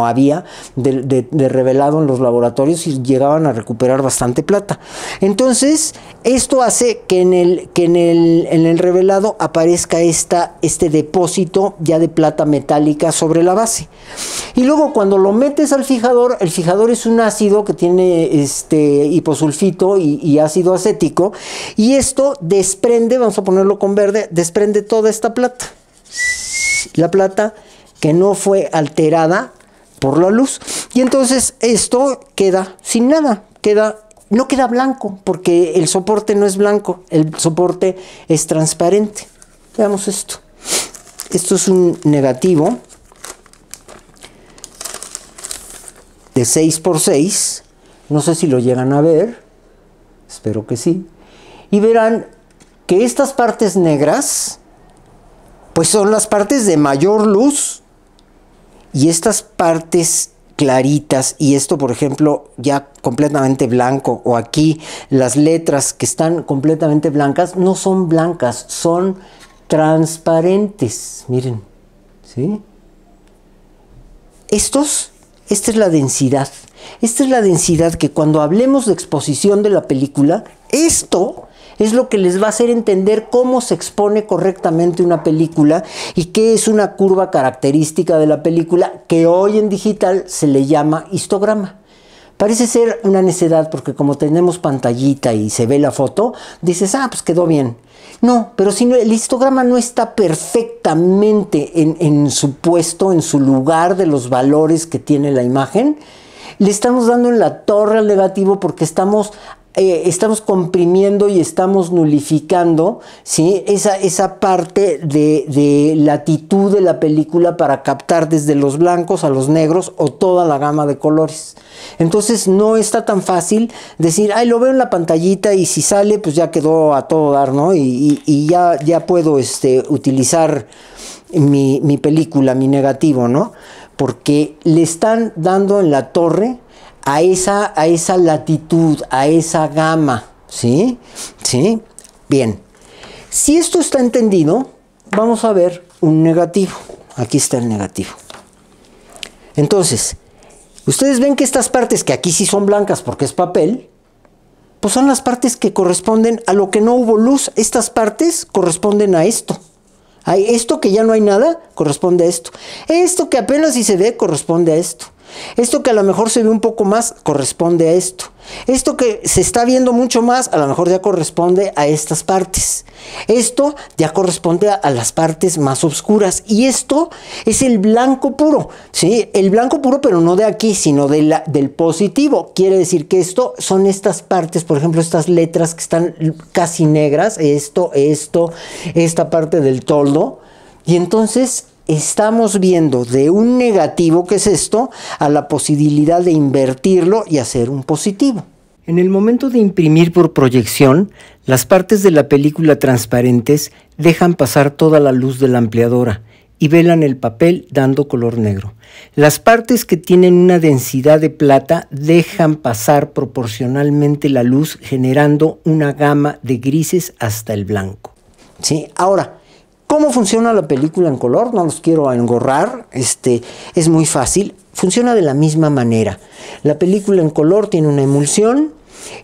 había de revelado en los laboratorios, y llegaban a recuperar bastante plata. Entonces, esto hace que en el revelado aparezca este depósito ya de plata metálica sobre la base. Y luego cuando lo metes al fijador, el fijador es un ácido que tiene hiposulfito y ácido acético, y esto desprende, vamos a ponerlo con verde, desprende toda esta plata. La plata que no fue alterada por la luz. Y entonces esto queda sin nada, no queda blanco, porque el soporte no es blanco, el soporte es transparente. Veamos esto. Esto es un negativo de 6x6. No sé si lo llegan a ver, espero que sí. Y verán que estas partes negras, pues son las partes de mayor luz, y estas partes claritas, y esto por ejemplo ya completamente blanco, o aquí las letras que están completamente blancas, no son blancas, son transparentes. Miren, ¿sí? Esta es la densidad. Esta es la densidad que cuando hablemos de exposición de la película, esto es lo que les va a hacer entender cómo se expone correctamente una película y qué es una curva característica de la película, que hoy en digital se le llama histograma. Parece ser una necedad porque como tenemos pantallita y se ve la foto, dices, pues quedó bien. No, pero si no, el histograma no está perfectamente en su puesto, en su lugar de los valores que tiene la imagen, le estamos dando en la torre al negativo porque estamos estamos comprimiendo y estamos nulificando, ¿sí? esa parte de latitud de la película para captar desde los blancos a los negros o toda la gama de colores. Entonces no está tan fácil decir, ay, lo veo en la pantallita y si sale, pues ya quedó a todo dar, ¿no? Y ya puedo utilizar mi película, mi negativo, ¿no? Porque le están dando en la torre a esa latitud, a esa gama, ¿sí? ¿Sí? Bien. Si esto está entendido, vamos a ver un negativo. Aquí está el negativo. Entonces, ustedes ven que estas partes, que aquí sí son blancas porque es papel, pues son las partes que corresponden a lo que no hubo luz. Estas partes corresponden a esto. Esto que ya no hay nada, corresponde a esto. Esto que apenas si se ve, corresponde a esto. Esto que a lo mejor se ve un poco más, corresponde a esto. Esto que se está viendo mucho más, a lo mejor ya corresponde a estas partes. Esto ya corresponde a las partes más oscuras. Y esto es el blanco puro, ¿sí? El blanco puro, pero no de aquí, sino del positivo. Quiere decir que esto son estas partes, por ejemplo, estas letras que están casi negras. Esta parte del toldo. Y entonces estamos viendo de un negativo, que es esto, a la posibilidad de invertirlo y hacer un positivo. En el momento de imprimir por proyección, las partes de la película transparentes dejan pasar toda la luz de la ampliadora y velan el papel dando color negro. Las partes que tienen una densidad de plata dejan pasar proporcionalmente la luz, generando una gama de grises hasta el blanco. ¿Sí? Ahora, ¿cómo funciona la película en color? No los quiero engorrar, es muy fácil. Funciona de la misma manera. La película en color tiene una emulsión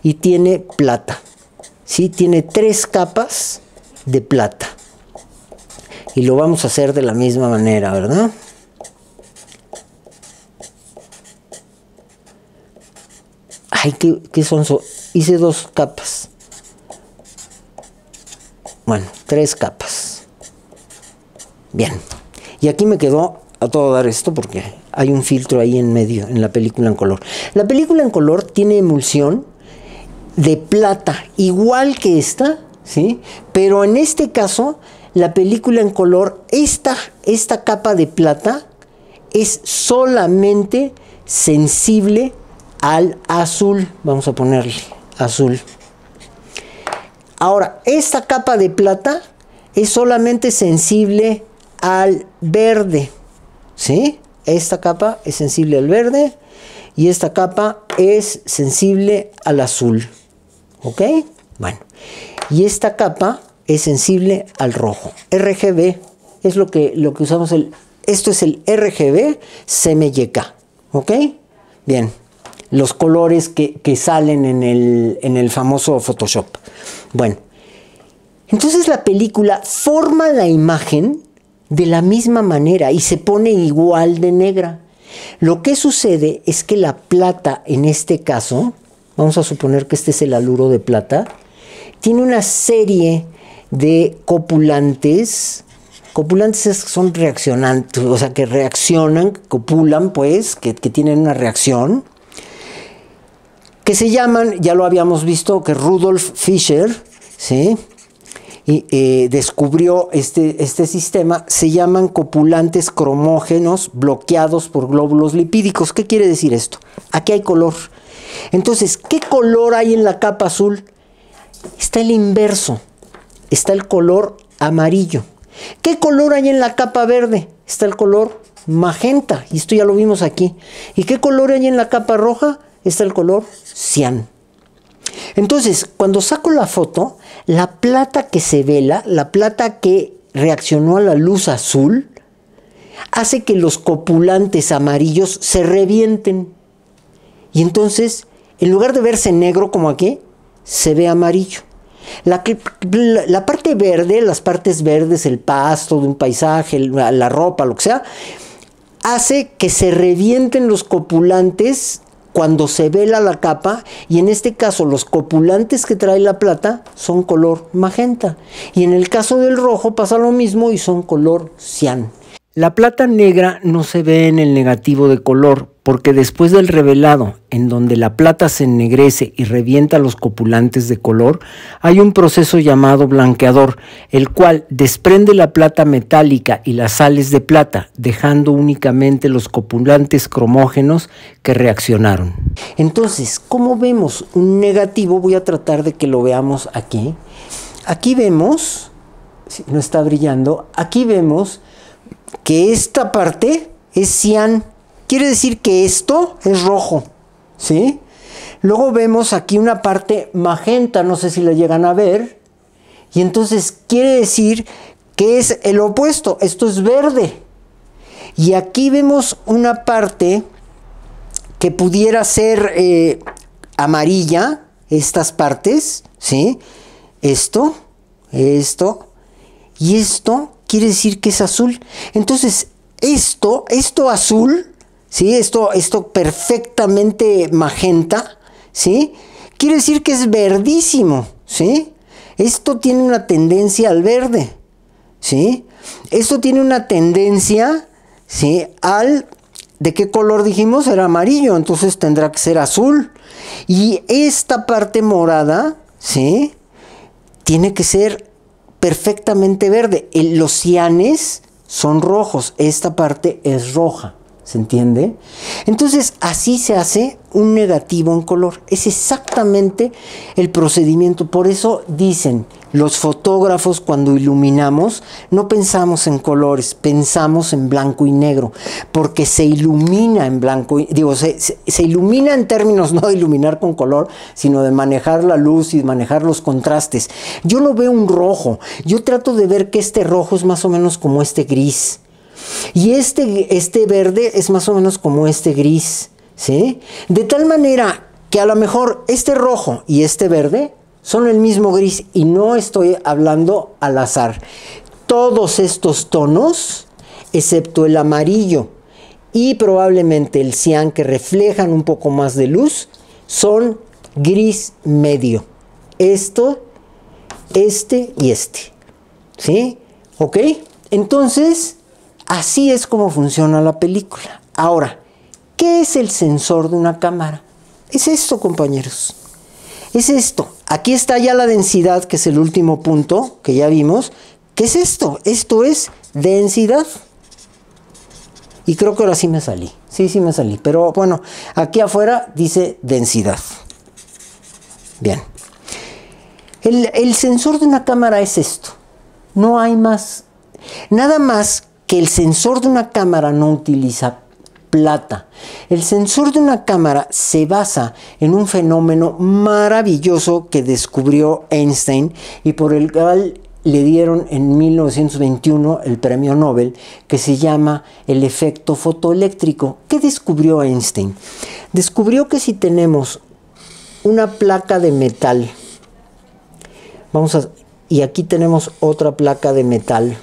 y tiene plata. ¿Sí? Tiene 3 capas de plata. Y lo vamos a hacer de la misma manera, ¿verdad? Ay, ¿qué son? Hice 2 capas. Bueno, 3 capas. Bien, y aquí me quedó a todo dar esto porque hay un filtro ahí en medio en la película en color. La película en color tiene emulsión de plata, igual que esta, ¿sí? Pero en este caso, la película en color, esta capa de plata es solamente sensible al azul. Vamos a ponerle azul. Ahora, esta capa de plata es solamente sensible al verde, ¿sí? Esta capa es sensible al verde y esta capa es sensible al azul, ¿ok? Bueno, y esta capa es sensible al rojo. RGB es lo que usamos, esto es el RGB CMYK, ¿ok? Bien, los colores que salen en el famoso Photoshop. Bueno, entonces la película forma la imagen de la misma manera y se pone igual de negra. Lo que sucede es que la plata, en este caso, vamos a suponer que este es el haluro de plata, tiene una serie de copulantes. Copulantes son reaccionantes, o sea, que reaccionan, copulan, pues, que tienen una reacción, que se llaman, ya lo habíamos visto, que Rudolf Fischer, ¿sí? Y descubrió este sistema. Se llaman copulantes cromógenos bloqueados por glóbulos lipídicos. ¿Qué quiere decir esto? Aquí hay color. Entonces, ¿qué color hay en la capa azul? Está el inverso. Está el color amarillo. ¿Qué color hay en la capa verde? Está el color magenta. Y esto ya lo vimos aquí. ¿Y qué color hay en la capa roja? Está el color cian. Entonces, cuando saco la foto, la plata que se vela, la plata que reaccionó a la luz azul, hace que los copulantes amarillos se revienten. Y entonces, en lugar de verse negro como aquí, se ve amarillo. La parte verde, las partes verdes, el pasto de un paisaje, la ropa, lo que sea, hace que se revienten los copulantes cuando se vela la capa, y en este caso los copulantes que trae la plata son color magenta. Y en el caso del rojo pasa lo mismo y son color cian. La plata negra no se ve en el negativo de color porque después del revelado, en donde la plata se ennegrece y revienta los copulantes de color, hay un proceso llamado blanqueador, el cual desprende la plata metálica y las sales de plata, dejando únicamente los copulantes cromógenos que reaccionaron. Entonces, ¿cómo vemos un negativo? Voy a tratar de que lo veamos aquí. Aquí vemos, si no está brillando, aquí vemos que esta parte es cian. Quiere decir que esto es rojo, ¿sí? Luego vemos aquí una parte magenta, no sé si la llegan a ver. Y entonces quiere decir que es el opuesto, esto es verde. Y aquí vemos una parte que pudiera ser amarilla, estas partes, ¿sí? Esto y esto quiere decir que es azul. Entonces, esto azul, ¿sí? Esto perfectamente magenta, ¿sí? Quiere decir que es verdísimo, ¿sí? Esto tiene una tendencia al verde, ¿sí? Esto tiene una tendencia, ¿sí? ¿de qué color dijimos? Era amarillo, entonces tendrá que ser azul. Y esta parte morada, ¿sí? Tiene que ser perfectamente verde. Los cianes son rojos, esta parte es roja, ¿se entiende? Entonces así se hace un negativo en color. Es exactamente el procedimiento. Por eso dicen los fotógrafos, cuando iluminamos, no pensamos en colores, pensamos en blanco y negro, porque se ilumina en blanco, se ilumina en términos no de iluminar con color, sino de manejar la luz y manejar los contrastes. Yo lo veo un rojo, yo trato de ver que este rojo es más o menos como este gris, y este verde es más o menos como este gris, ¿sí? De tal manera que a lo mejor este rojo y este verde son el mismo gris, y no estoy hablando al azar. Todos estos tonos, excepto el amarillo y probablemente el cian, que reflejan un poco más de luz, son gris medio. Esto, este y este, ¿sí? ¿Ok? Entonces, así es como funciona la película. Ahora, ¿qué es el sensor de una cámara? Es esto, compañeros. Es esto. Aquí está ya la densidad, que es el último punto que ya vimos. ¿Qué es esto? Esto es densidad. Y creo que ahora sí me salí. Sí me salí. Pero bueno, aquí afuera dice densidad. Bien. El sensor de una cámara es esto. No hay más. Nada más que el sensor de una cámara no utiliza plata. El sensor de una cámara se basa en un fenómeno maravilloso que descubrió Einstein y por el cual le dieron en 1921 el premio Nobel, que se llama el efecto fotoeléctrico. ¿Qué descubrió Einstein? Descubrió que si tenemos una placa de metal, y aquí tenemos otra placa de metal,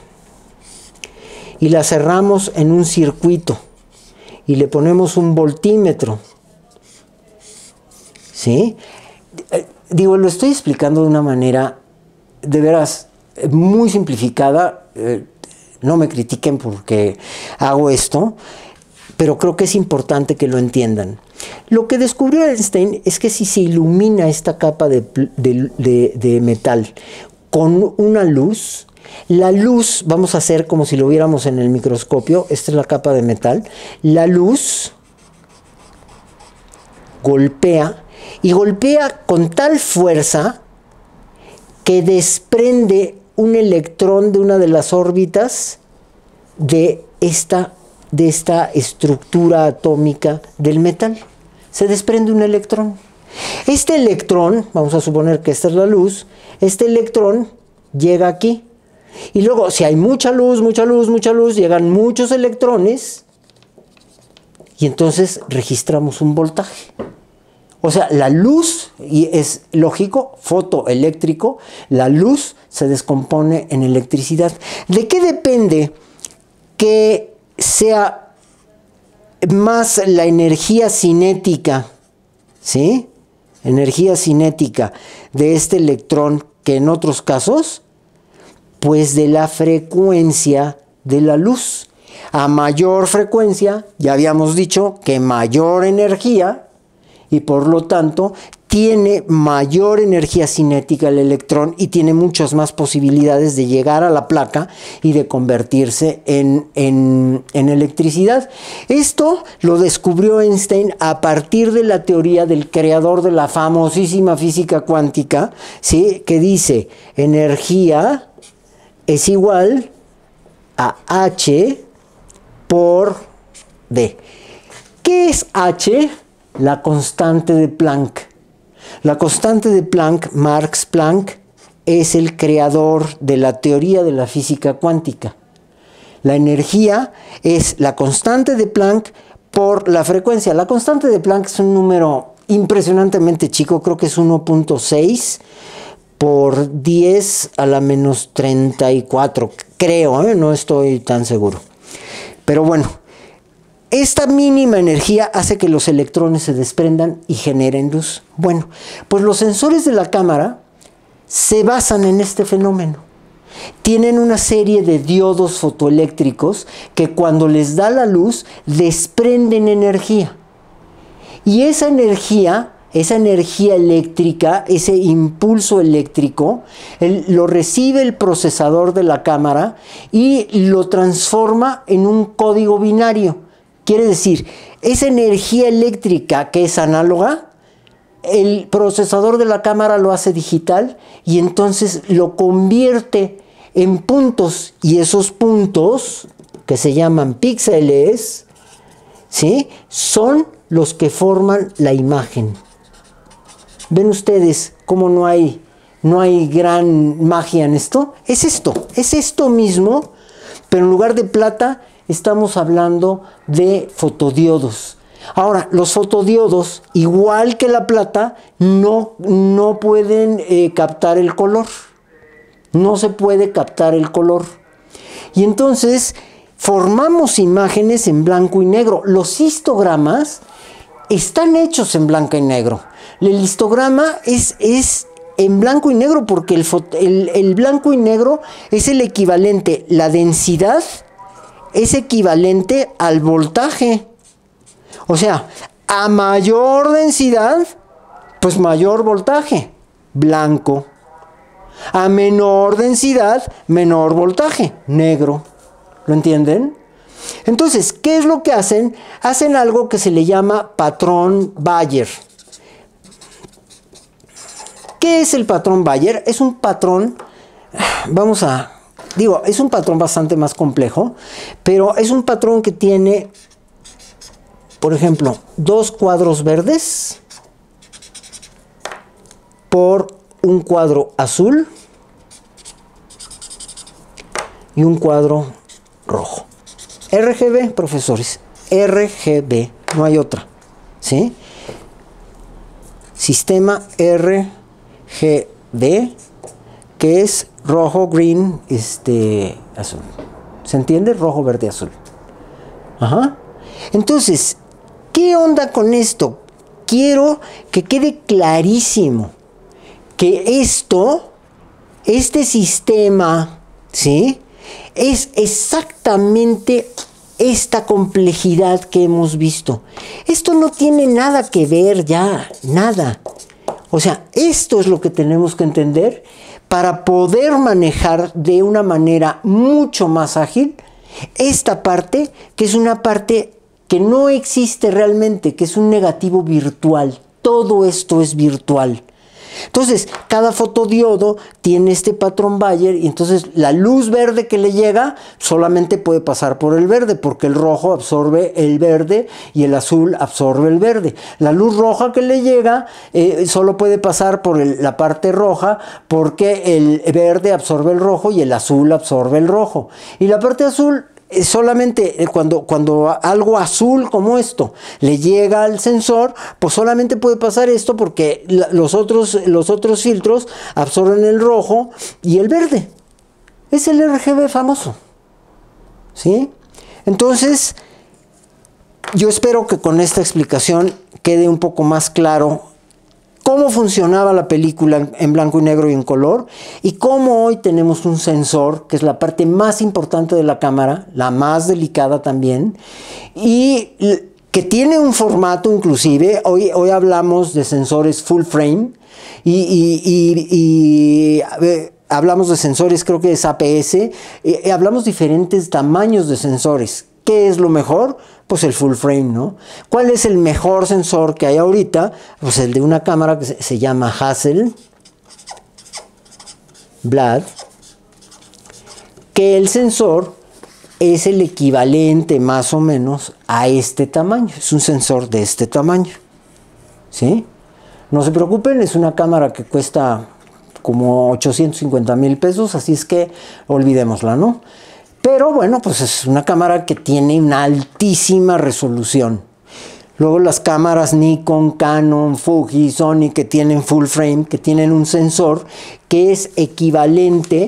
y la cerramos en un circuito, y le ponemos un voltímetro, ¿sí? Lo estoy explicando de una manera, de veras, muy simplificada. No me critiquen porque hago esto, pero creo que es importante que lo entiendan. Lo que descubrió Einstein es que si se ilumina esta capa de metal con una luz, la luz, vamos a hacer como si lo viéramos en el microscopio, esta es la capa de metal, la luz golpea, y golpea con tal fuerza que desprende un electrón de una de las órbitas de esta estructura atómica del metal. Se desprende un electrón. Este electrón, vamos a suponer que esta es la luz, este electrón llega aquí. Y luego, si hay mucha luz, llegan muchos electrones y entonces registramos un voltaje. O sea, la luz, y es lógico, fotoeléctrico, la luz se descompone en electricidad. ¿De qué depende que sea más la energía cinética, ¿sí? Energía cinética de este electrón que en otros casos? Pues de la frecuencia de la luz. A mayor frecuencia, ya habíamos dicho que mayor energía, y por lo tanto tiene mayor energía cinética el electrón y tiene muchas más posibilidades de llegar a la placa y de convertirse en electricidad. Esto lo descubrió Einstein a partir de la teoría del creador de la famosísima física cuántica, ¿sí? Que dice energía es igual a H por D. ¿Qué es H? La constante de Planck. La constante de Planck, Max Planck, es el creador de la teoría de la física cuántica. La energía es la constante de Planck por la frecuencia. La constante de Planck es un número impresionantemente chico, creo que es 1.6 por 10 a la menos 34, creo, no estoy tan seguro. Pero bueno, esta mínima energía hace que los electrones se desprendan y generen luz. Bueno, pues los sensores de la cámara se basan en este fenómeno. Tienen una serie de diodos fotoeléctricos que cuando les da la luz desprenden energía. Y esa energía eléctrica, ese impulso eléctrico, lo recibe el procesador de la cámara y lo transforma en un código binario. Quiere decir, esa energía eléctrica que es análoga, el procesador de la cámara lo hace digital y entonces lo convierte en puntos. Y esos puntos, que se llaman píxeles, ¿sí?, son los que forman la imagen. ¿Ven ustedes cómo no hay gran magia en esto? Es esto mismo, pero en lugar de plata estamos hablando de fotodiodos. Ahora, los fotodiodos, igual que la plata, no pueden captar el color. No se puede captar el color. Y entonces formamos imágenes en blanco y negro. Los histogramas están hechos en blanco y negro. El histograma es en blanco y negro porque el blanco y negro es el equivalente, la densidad es equivalente al voltaje. O sea, a mayor densidad, pues mayor voltaje, blanco. A menor densidad, menor voltaje, negro. ¿Lo entienden? Entonces, ¿qué es lo que hacen? Hacen algo que se le llama patrón Bayer. ¿Qué es el patrón Bayer? Es un patrón, es un patrón bastante más complejo, pero es un patrón que tiene, por ejemplo, 2 cuadros verdes por un cuadro azul y un cuadro rojo. RGB, profesores, RGB, no hay otra, ¿sí? Sistema RGB, que es rojo, green, azul. ¿Se entiende? Rojo, verde, azul. Ajá. Entonces, ¿qué onda con esto? Quiero que quede clarísimo que este sistema, ¿sí?, es exactamente esta complejidad que hemos visto. Esto no tiene nada que ver ya, nada. O sea, esto es lo que tenemos que entender para poder manejar de una manera mucho más ágil esta parte, que es una parte que no existe realmente, que es un negativo virtual. Todo esto es virtual. Entonces, cada fotodiodo tiene este patrón Bayer y entonces la luz verde que le llega solamente puede pasar por el verde porque el rojo absorbe el verde y el azul absorbe el verde. La luz roja que le llega solo puede pasar por la parte roja porque el verde absorbe el rojo y el azul absorbe el rojo. Y la parte azul solamente cuando algo azul como esto le llega al sensor, pues solamente puede pasar esto porque los otros filtros absorben el rojo y el verde. Es el RGB famoso, ¿sí? Entonces, yo espero que con esta explicación quede un poco más claro cómo funcionaba la película en blanco y negro y en color, y cómo hoy tenemos un sensor, que es la parte más importante de la cámara, la más delicada también, y que tiene un formato inclusive. Hoy hablamos de sensores full frame, hablamos de sensores, creo que es APS, hablamos diferentes tamaños de sensores. ¿Qué es lo mejor? Pues el full frame, ¿no? ¿Cuál es el mejor sensor que hay ahorita? Pues el de una cámara que se llama Hasselblad, que el sensor es el equivalente más o menos a este tamaño. Es un sensor de este tamaño, ¿sí? No se preocupen, es una cámara que cuesta como 850,000 pesos, así es que olvidémosla, ¿no? Pero bueno, pues es una cámara que tiene una altísima resolución. Luego las cámaras Nikon, Canon, Fuji, Sony, que tienen full frame, que tienen un sensor que es equivalente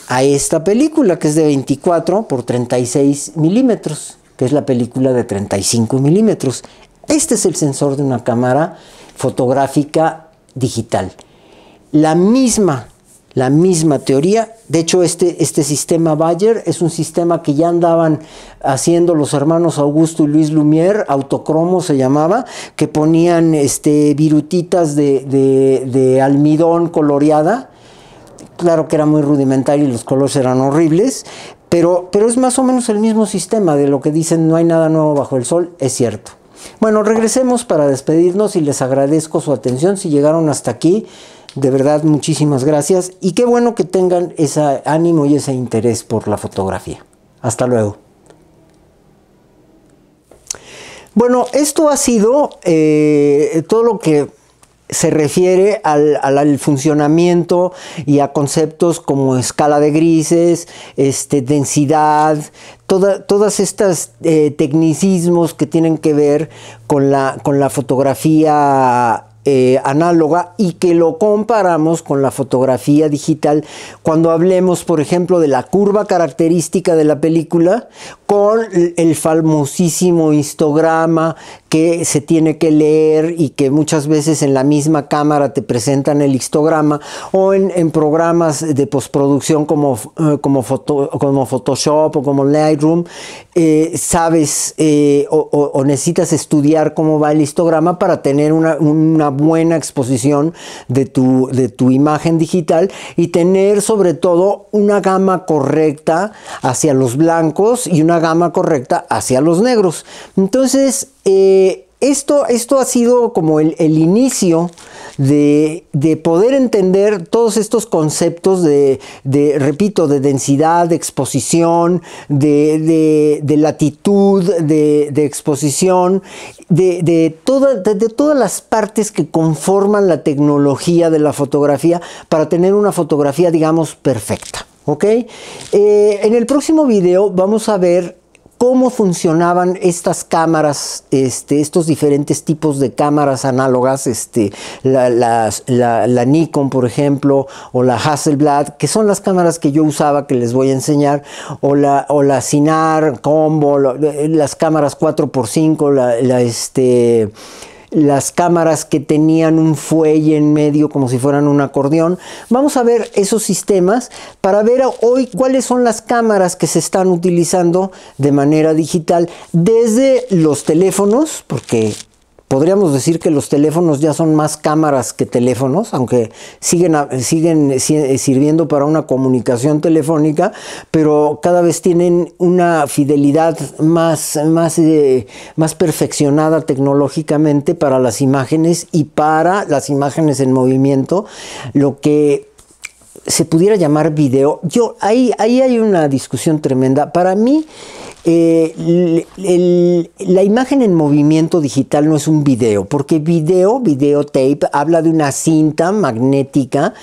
a esta película, que es de 24 por 36 milímetros, que es la película de 35 milímetros. Este es el sensor de una cámara fotográfica digital. La misma teoría. De hecho, este sistema Bayer es un sistema que ya andaban haciendo los hermanos Augusto y Luis Lumière, autocromo se llamaba, que ponían virutitas de almidón coloreada. Claro que era muy rudimentario y los colores eran horribles, pero es más o menos el mismo sistema de lo que dicen, no hay nada nuevo bajo el sol, es cierto. Bueno, regresemos para despedirnos y les agradezco su atención. Si llegaron hasta aquí, de verdad, muchísimas gracias, y qué bueno que tengan ese ánimo y ese interés por la fotografía. Hasta luego. Bueno, esto ha sido todo lo que se refiere al funcionamiento y a conceptos como escala de grises, densidad, todas estas tecnicismos que tienen que ver con la fotografía análoga, y que lo comparamos con la fotografía digital cuando hablemos, por ejemplo, de la curva característica de la película con el famosísimo histograma que se tiene que leer y que muchas veces en la misma cámara te presentan el histograma, o en programas de postproducción como Photoshop o como Lightroom, sabes o necesitas estudiar cómo va el histograma para tener una buena exposición de tu imagen digital, y tener sobre todo una gama correcta hacia los blancos y una gama correcta hacia los negros. Entonces, esto ha sido como el inicio de poder entender todos estos conceptos repito, de densidad, de exposición, de latitud, de exposición, de todas las partes que conforman la tecnología de la fotografía para tener una fotografía, digamos, perfecta. ¿Ok? En el próximo video vamos a ver cómo funcionaban estas cámaras, estos diferentes tipos de cámaras análogas, la Nikon, por ejemplo, o la Hasselblad, que son las cámaras que yo usaba, que les voy a enseñar, o la Sinar Combo, las cámaras 4x5, las cámaras que tenían un fuelle en medio como si fueran un acordeón. Vamos a ver esos sistemas para ver hoy cuáles son las cámaras que se están utilizando de manera digital desde los teléfonos, porque podríamos decir que los teléfonos ya son más cámaras que teléfonos, aunque siguen sirviendo para una comunicación telefónica, pero cada vez tienen una fidelidad más perfeccionada tecnológicamente para las imágenes y para las imágenes en movimiento, lo que se pudiera llamar video. Ahí hay una discusión tremenda. Para mí, la imagen en movimiento digital no es un video, porque videotape, habla de una cinta magnética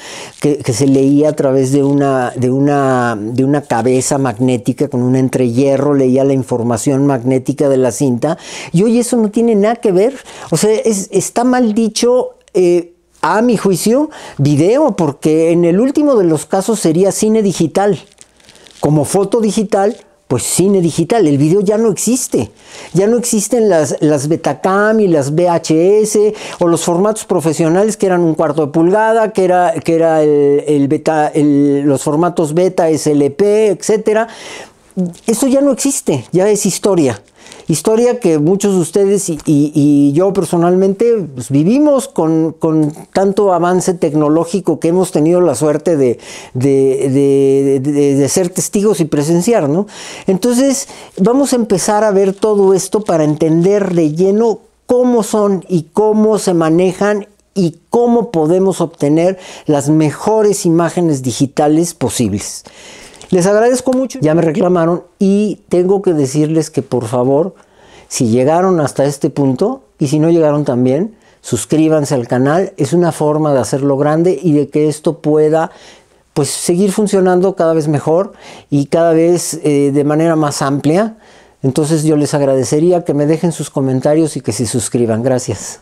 que se leía a través de una cabeza magnética con un entrehierro, leía la información magnética de la cinta, y hoy eso no tiene nada que ver. O sea, está mal dicho, a mi juicio, video, porque en el último de los casos sería cine digital. Como foto digital, pues cine digital. El video ya no existe. Ya no existen las Betacam y las VHS o los formatos profesionales que eran 1/4 de pulgada, que era los formatos beta, SLP, etcétera. Eso ya no existe, ya es historia. Historia que muchos de ustedes y yo personalmente pues, vivimos con tanto avance tecnológico que hemos tenido la suerte de ser testigos y presenciar, ¿no? Entonces vamos a empezar a ver todo esto para entender de lleno cómo son y cómo se manejan y cómo podemos obtener las mejores imágenes digitales posibles. Les agradezco mucho, ya me reclamaron y tengo que decirles que por favor, si llegaron hasta este punto y si no llegaron también, suscríbanse al canal. Es una forma de hacerlo grande y de que esto pueda pues seguir funcionando cada vez mejor y cada vez de manera más amplia. Entonces yo les agradecería que me dejen sus comentarios y que se suscriban. Gracias.